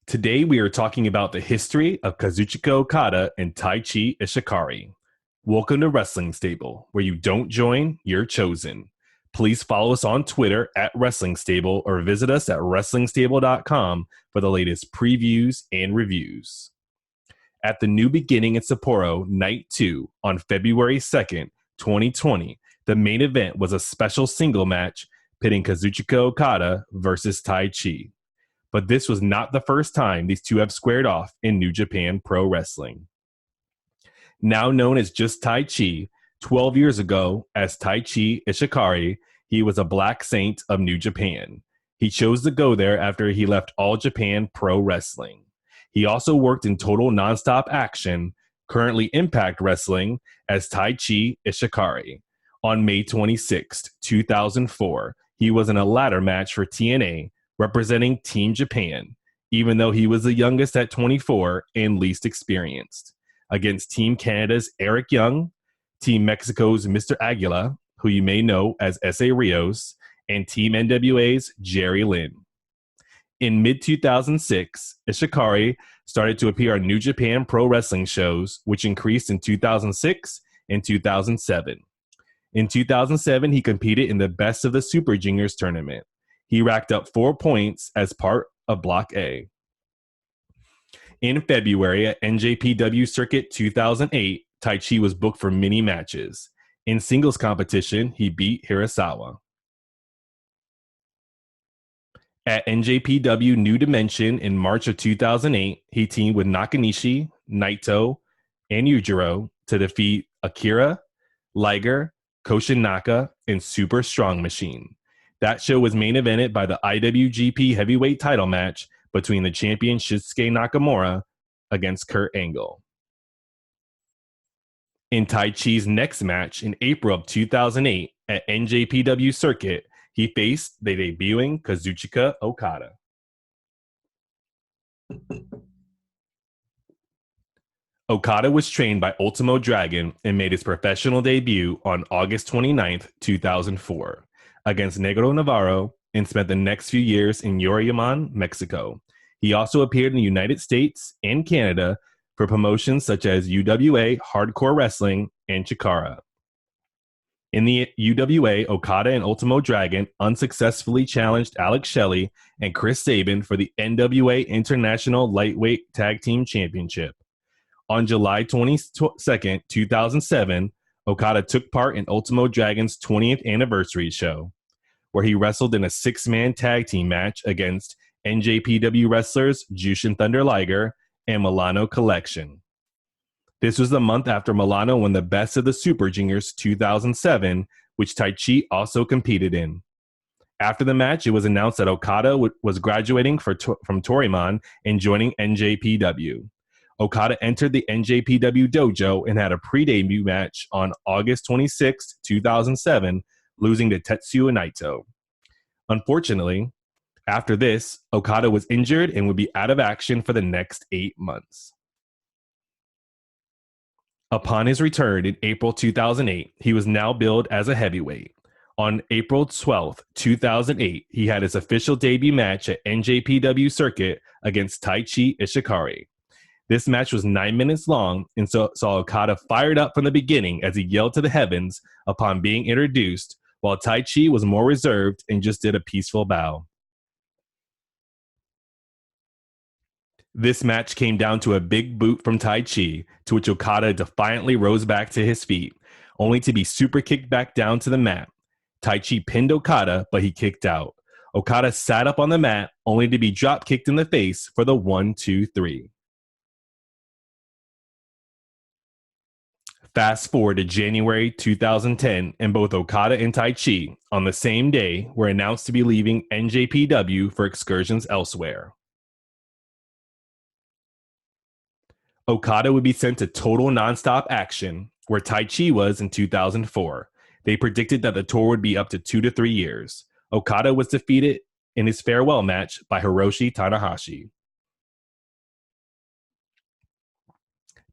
Today we are talking about the history of Kazuchika Okada and Taichi Ishikari. Welcome to Wrestling Stable, where you don't join, you're chosen. Please follow us on Twitter at Wrestling Stable or visit us at WrestlingStable.com for the latest previews and reviews. At the New Beginning in Sapporo Night 2 on February 2nd, 2020, the main event was a special single match pitting Kazuchika Okada versus Taichi. But this was not the first time these two have squared off in New Japan Pro Wrestling. Now known as just Taichi, 12 years ago as Taichi Ishikari, he was a Black Saint of New Japan. He chose to go there after he left All Japan Pro Wrestling. He also worked in Total Nonstop Action, currently Impact Wrestling, as Taichi Ishikari. On May 26, 2004, he was in a ladder match for TNA, representing Team Japan, even though he was the youngest at 24 and least experienced, against Team Canada's Eric Young, Team Mexico's Mr. Aguila, who you may know as S.A. Rios, and Team NWA's Jerry Lynn. In mid-2006, Ishikari started to appear on New Japan Pro Wrestling shows, which increased in 2006 and 2007. In 2007, he competed in the Best of the Super Juniors tournament. He racked up 4 points as part of Block A. In February at NJPW Circuit 2008, Taichi was booked for mini matches. In singles competition, he beat Hirasawa. At NJPW New Dimension in March of 2008, he teamed with Nakanishi, Naito, and Yujiro to defeat Akira, Liger, Koshinaka, and Super Strong Machine. That show was main evented by the IWGP Heavyweight title match between the champion Shinsuke Nakamura against Kurt Angle. In Taichi's next match in April of 2008 at NJPW Circuit, he faced the debuting Kazuchika Okada. Okada was trained by Ultimo Dragon and made his professional debut on August 29, 2004, against Negro Navarro, and spent the next few years in Yoriyaman, Mexico. He also appeared in the United States and Canada for promotions such as UWA Hardcore Wrestling and Chikara. In the UWA, Okada and Ultimo Dragon unsuccessfully challenged Alex Shelley and Chris Sabin for the NWA International Lightweight Tag Team Championship. On July 22nd, 2007, Okada took part in Ultimo Dragon's 20th anniversary show, where he wrestled in a 6-man tag team match against NJPW wrestlers Jushin Thunder Liger and Milano Collection. This was the month after Milano won the Best of the Super Juniors 2007, which Taichi also competed in. After the match, it was announced that Okada was graduating from Toriman and joining NJPW. Okada entered the NJPW dojo and had a pre-debut match on August 26, 2007, losing to Tetsuya Naito. Unfortunately, after this, Okada was injured and would be out of action for the next 8 months. Upon his return in April 2008, he was now billed as a heavyweight. On April 12, 2008, he had his official debut match at NJPW Circuit against Taichi Ishikari. This match was 9 minutes long and saw Okada fired up from the beginning as he yelled to the heavens upon being introduced, while Taichi was more reserved and just did a peaceful bow. This match came down to a big boot from Taichi, to which Okada defiantly rose back to his feet, only to be super kicked back down to the mat. Taichi pinned Okada, but he kicked out. Okada sat up on the mat, only to be drop kicked in the face for the 1-2-3. Fast forward to January 2010, and both Okada and Taichi, on the same day, were announced to be leaving NJPW for excursions elsewhere. Okada would be sent to Total Nonstop Action, where Taichi was in 2004. They predicted that the tour would be up to 2 to 3 years. Okada was defeated in his farewell match by Hiroshi Tanahashi.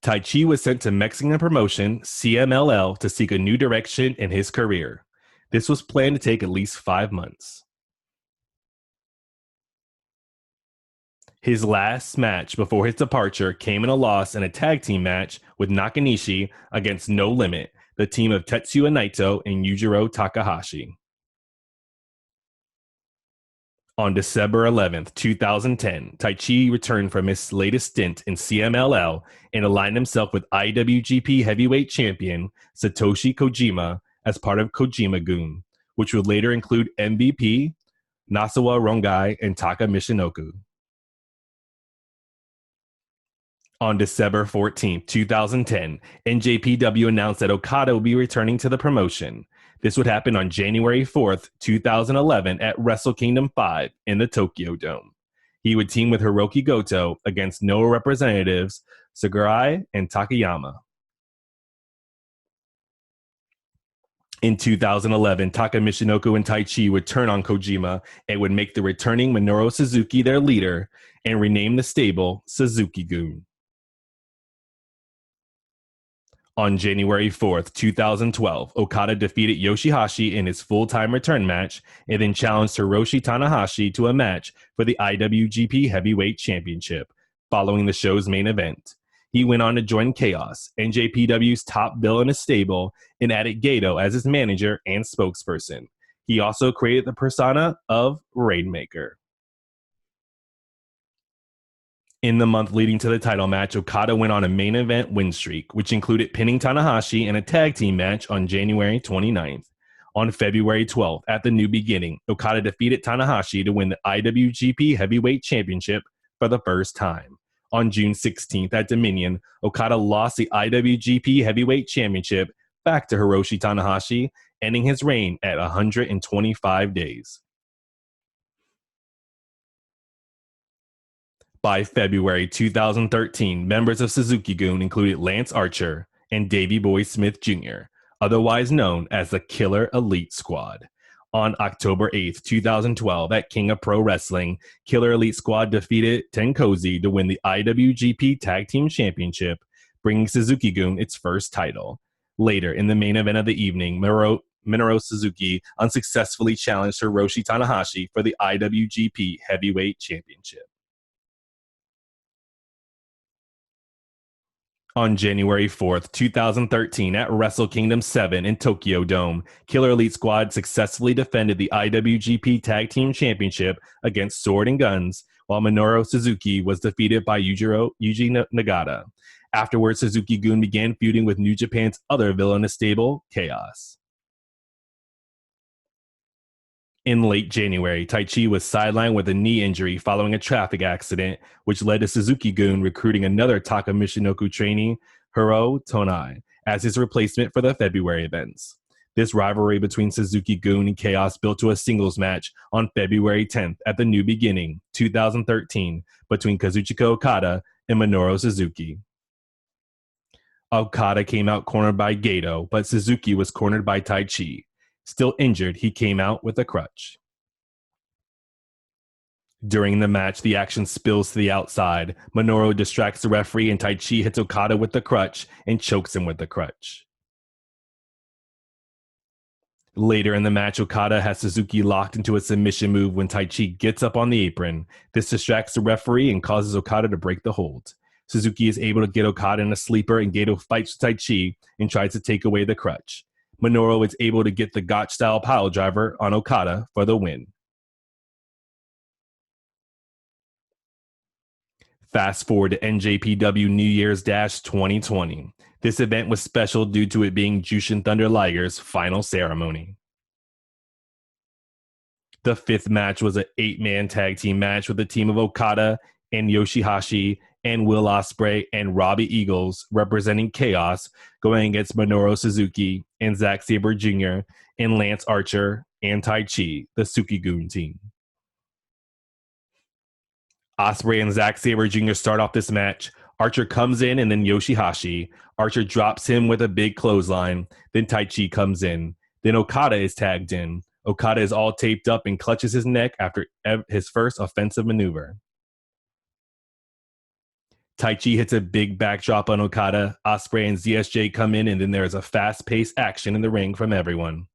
Taichi was sent to Mexican promotion CMLL to seek a new direction in his career. This was planned to take at least 5 months. His last match before his departure came in a loss in a tag team match with Nakanishi against No Limit, the team of Tetsuya Naito and Yujiro Takahashi. On December 11th, 2010, Taichi returned from his latest stint in CMLL and aligned himself with IWGP Heavyweight Champion Satoshi Kojima as part of Kojima-gun, which would later include MVP, Nasawa Rongai, and Taka Michinoku. On December 14th, 2010, NJPW announced that Okada would be returning to the promotion. This would happen on January 4th, 2011 at Wrestle Kingdom 5 in the Tokyo Dome. He would team with Hiroki Goto against Noah representatives Sugiura and Takayama. In 2011, Taka Michinoku and Taichi would turn on Kojima and would make the returning Minoru Suzuki their leader and rename the stable Suzuki-gun. On January 4th, 2012, Okada defeated Yoshihashi in his full-time return match and then challenged Hiroshi Tanahashi to a match for the IWGP Heavyweight Championship following the show's main event. He went on to join Chaos, NJPW's top bill in his stable, and added Gato as his manager and spokesperson. He also created the persona of Rainmaker. In the month leading to the title match, Okada went on a main event win streak, which included pinning Tanahashi in a tag team match on January 29th. On February 12th, at the New Beginning, Okada defeated Tanahashi to win the IWGP Heavyweight Championship for the first time. On June 16th, at Dominion, Okada lost the IWGP Heavyweight Championship back to Hiroshi Tanahashi, ending his reign at 125 days. By February 2013, members of Suzuki-gun included Lance Archer and Davey Boy Smith Jr., otherwise known as the Killer Elite Squad. On October 8th, 2012, at King of Pro Wrestling, Killer Elite Squad defeated Tenkozy to win the IWGP Tag Team Championship, bringing Suzuki-gun its first title. Later, in the main event of the evening, Minoru Suzuki unsuccessfully challenged Hiroshi Tanahashi for the IWGP Heavyweight Championship. On January 4th, 2013, at Wrestle Kingdom 7 in Tokyo Dome, Killer Elite Squad successfully defended the IWGP Tag Team Championship against Sword and Guns, while Minoru Suzuki was defeated by Yuji Nagata. Afterwards, Suzuki-gun began feuding with New Japan's other villainous stable, Chaos. In late January, Taichi was sidelined with a knee injury following a traffic accident, which led to Suzuki-gun recruiting another Taka Michinoku trainee, Hiro Tonai, as his replacement for the February events. This rivalry between Suzuki-gun and Chaos built to a singles match on February 10th at the New Beginning, 2013, between Kazuchika Okada and Minoru Suzuki. Okada came out cornered by Gato, but Suzuki was cornered by Taichi. Still injured, he came out with a crutch. During the match, the action spills to the outside. Minoru distracts the referee and Taichi hits Okada with the crutch and chokes him with the crutch. Later in the match, Okada has Suzuki locked into a submission move when Taichi gets up on the apron. This distracts the referee and causes Okada to break the hold. Suzuki is able to get Okada in a sleeper and Gato fights with Taichi and tries to take away the crutch. Minoru is able to get the Gotch-style pile driver on Okada for the win. Fast forward to NJPW New Year's Dash 2020. This event was special due to it being Jushin Thunder Liger's final ceremony. The fifth match was an 8-man tag team match with a team of Okada and Yoshihashi and Will Ospreay and Robbie Eagles representing Chaos going against Minoru Suzuki and Zack Sabre Jr. and Lance Archer and Taichi, the Suzuki-gun team. Ospreay and Zack Sabre Jr. start off this match. Archer comes in and then Yoshihashi. Archer drops him with a big clothesline. Then Taichi comes in. Then Okada is tagged in. Okada is all taped up and clutches his neck after his first offensive maneuver. Taichi hits a big backdrop on Okada. Ospreay and ZSJ come in, and then there is a fast-paced action in the ring from everyone.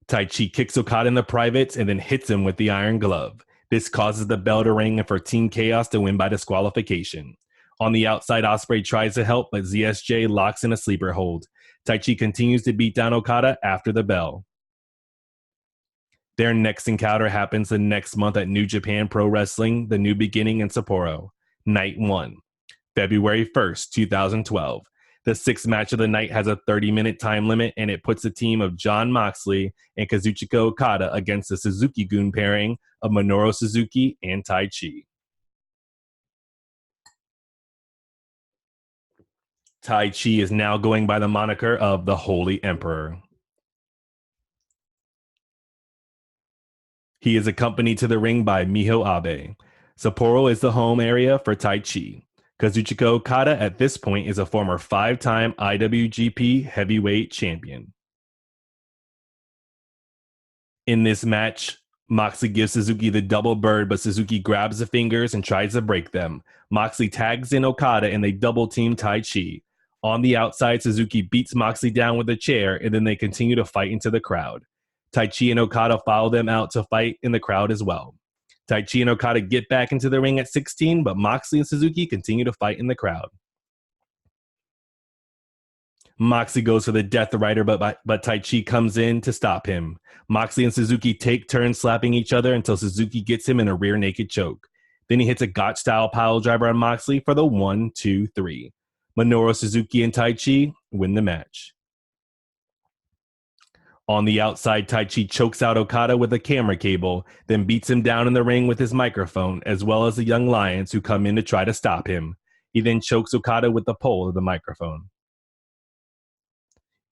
Taichi kicks Okada in the privates and then hits him with the iron glove. This causes the bell to ring and for Team Chaos to win by disqualification. On the outside, Ospreay tries to help, but ZSJ locks in a sleeper hold. Taichi continues to beat down Okada after the bell. Their next encounter happens the next month at New Japan Pro Wrestling, The New Beginning in Sapporo. Night 1, February 1st, 2012. The sixth match of the night has a 30-minute time limit, and it puts the team of Jon Moxley and Kazuchika Okada against the Suzuki-Gun pairing of Minoru Suzuki and Taichi. Taichi is now going by the moniker of the Holy Emperor. He is accompanied to the ring by Miho Abe. Sapporo is the home area for Taichi. Kazuchika Okada at this point is a former 5-time IWGP Heavyweight Champion. In this match, Moxley gives Suzuki the double bird, but Suzuki grabs the fingers and tries to break them. Moxley tags in Okada and they double team Taichi. On the outside, Suzuki beats Moxley down with a chair, and then they continue to fight into the crowd. Taichi and Okada follow them out to fight in the crowd as well. Taichi and Okada get back into the ring at 16, but Moxley and Suzuki continue to fight in the crowd. Moxley goes for the Death Rider, but Taichi comes in to stop him. Moxley and Suzuki take turns slapping each other until Suzuki gets him in a rear naked choke. Then he hits a Gotch-style pile driver on Moxley for the 1, 2, 3. Minoru Suzuki and Taichi win the match. On the outside, Taichi chokes out Okada with a camera cable, then beats him down in the ring with his microphone, as well as the Young Lions who come in to try to stop him. He then chokes Okada with the pole of the microphone.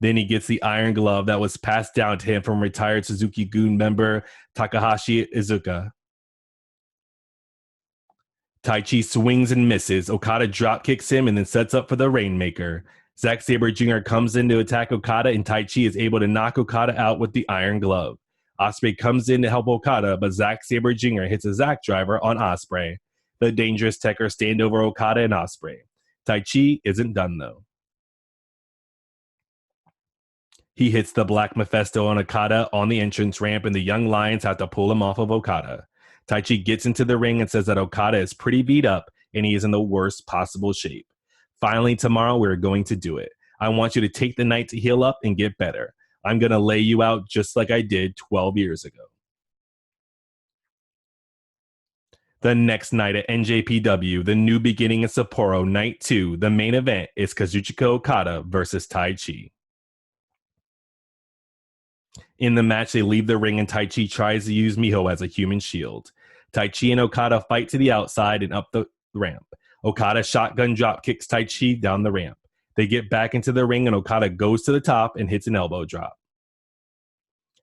Then he gets the iron glove that was passed down to him from retired Suzuki-Gun member Takahashi Iizuka. Taichi swings and misses. Okada drop kicks him and then sets up for the Rainmaker. Zack Sabre Jr. comes in to attack Okada, and Taichi is able to knock Okada out with the iron glove. Ospreay comes in to help Okada, but Zack Sabre Jr. hits a Zack driver on Ospreay. The Dangerous Tekkers stand over Okada and Ospreay. Taichi isn't done, though. He hits the Black Mephisto on Okada on the entrance ramp, and the Young Lions have to pull him off of Okada. Taichi gets into the ring and says that Okada is pretty beat up, and he is in the worst possible shape. Finally, tomorrow, we're going to do it. I want you to take the night to heal up and get better. I'm going to lay you out just like I did 12 years ago. The next night at NJPW, The New Beginning in Sapporo, Night 2, the main event is Kazuchika Okada versus Taichi. In the match, they leave the ring and Taichi tries to use Miho as a human shield. Taichi and Okada fight to the outside and up the ramp. Okada shotgun drop kicks Taichi down the ramp. They get back into the ring and Okada goes to the top and hits an elbow drop.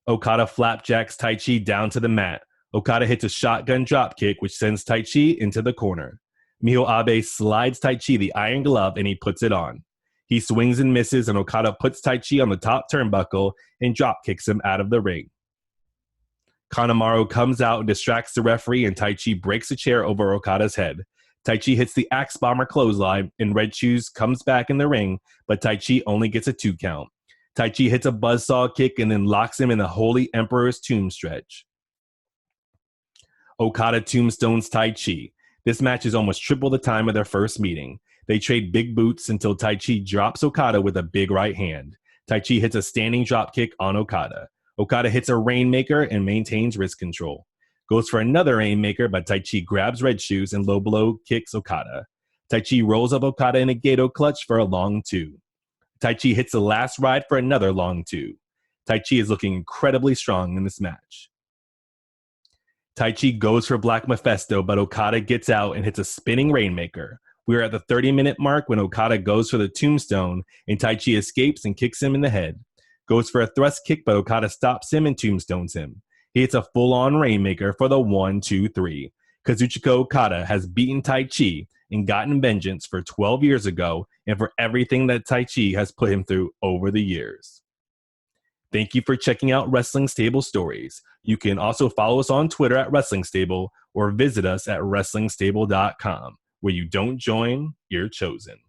Okada flapjacks Taichi down to the mat. Okada hits a shotgun drop kick which sends Taichi into the corner. Miho Abe slides Taichi the iron glove and he puts it on. He swings and misses, and Okada puts Taichi on the top turnbuckle and drop kicks him out of the ring. Kanemaru comes out and distracts the referee, and Taichi breaks a chair over Okada's head. Taichi hits the Axe Bomber clothesline, and Red Shoes comes back in the ring, but Taichi only gets a 2 count. Taichi hits a buzzsaw kick and then locks him in the Holy Emperor's Tomb stretch. Okada tombstones Taichi. This match is almost triple the time of their first meeting. They trade big boots until Taichi drops Okada with a big right hand. Taichi hits a standing drop kick on Okada. Okada hits a Rainmaker and maintains wrist control. Goes for another Rainmaker, but Taichi grabs Red Shoes and low blow kicks Okada. Taichi rolls up Okada in a Gato clutch for a long 2. Taichi hits the last ride for another long 2. Taichi is looking incredibly strong in this match. Taichi goes for Black Mephisto, but Okada gets out and hits a spinning Rainmaker. We are at the 30-minute mark when Okada goes for the tombstone, and Taichi escapes and kicks him in the head. Goes for a thrust kick, but Okada stops him and tombstones him. He hits a full-on Rainmaker for the 1, 2, 3. Kazuchika Okada has beaten Taichi and gotten vengeance for 12 years ago and for everything that Taichi has put him through over the years. Thank you for checking out Wrestling Stable Stories. You can also follow us on Twitter at Wrestling Stable or visit us at WrestlingStable.com. Where you don't join, you're chosen.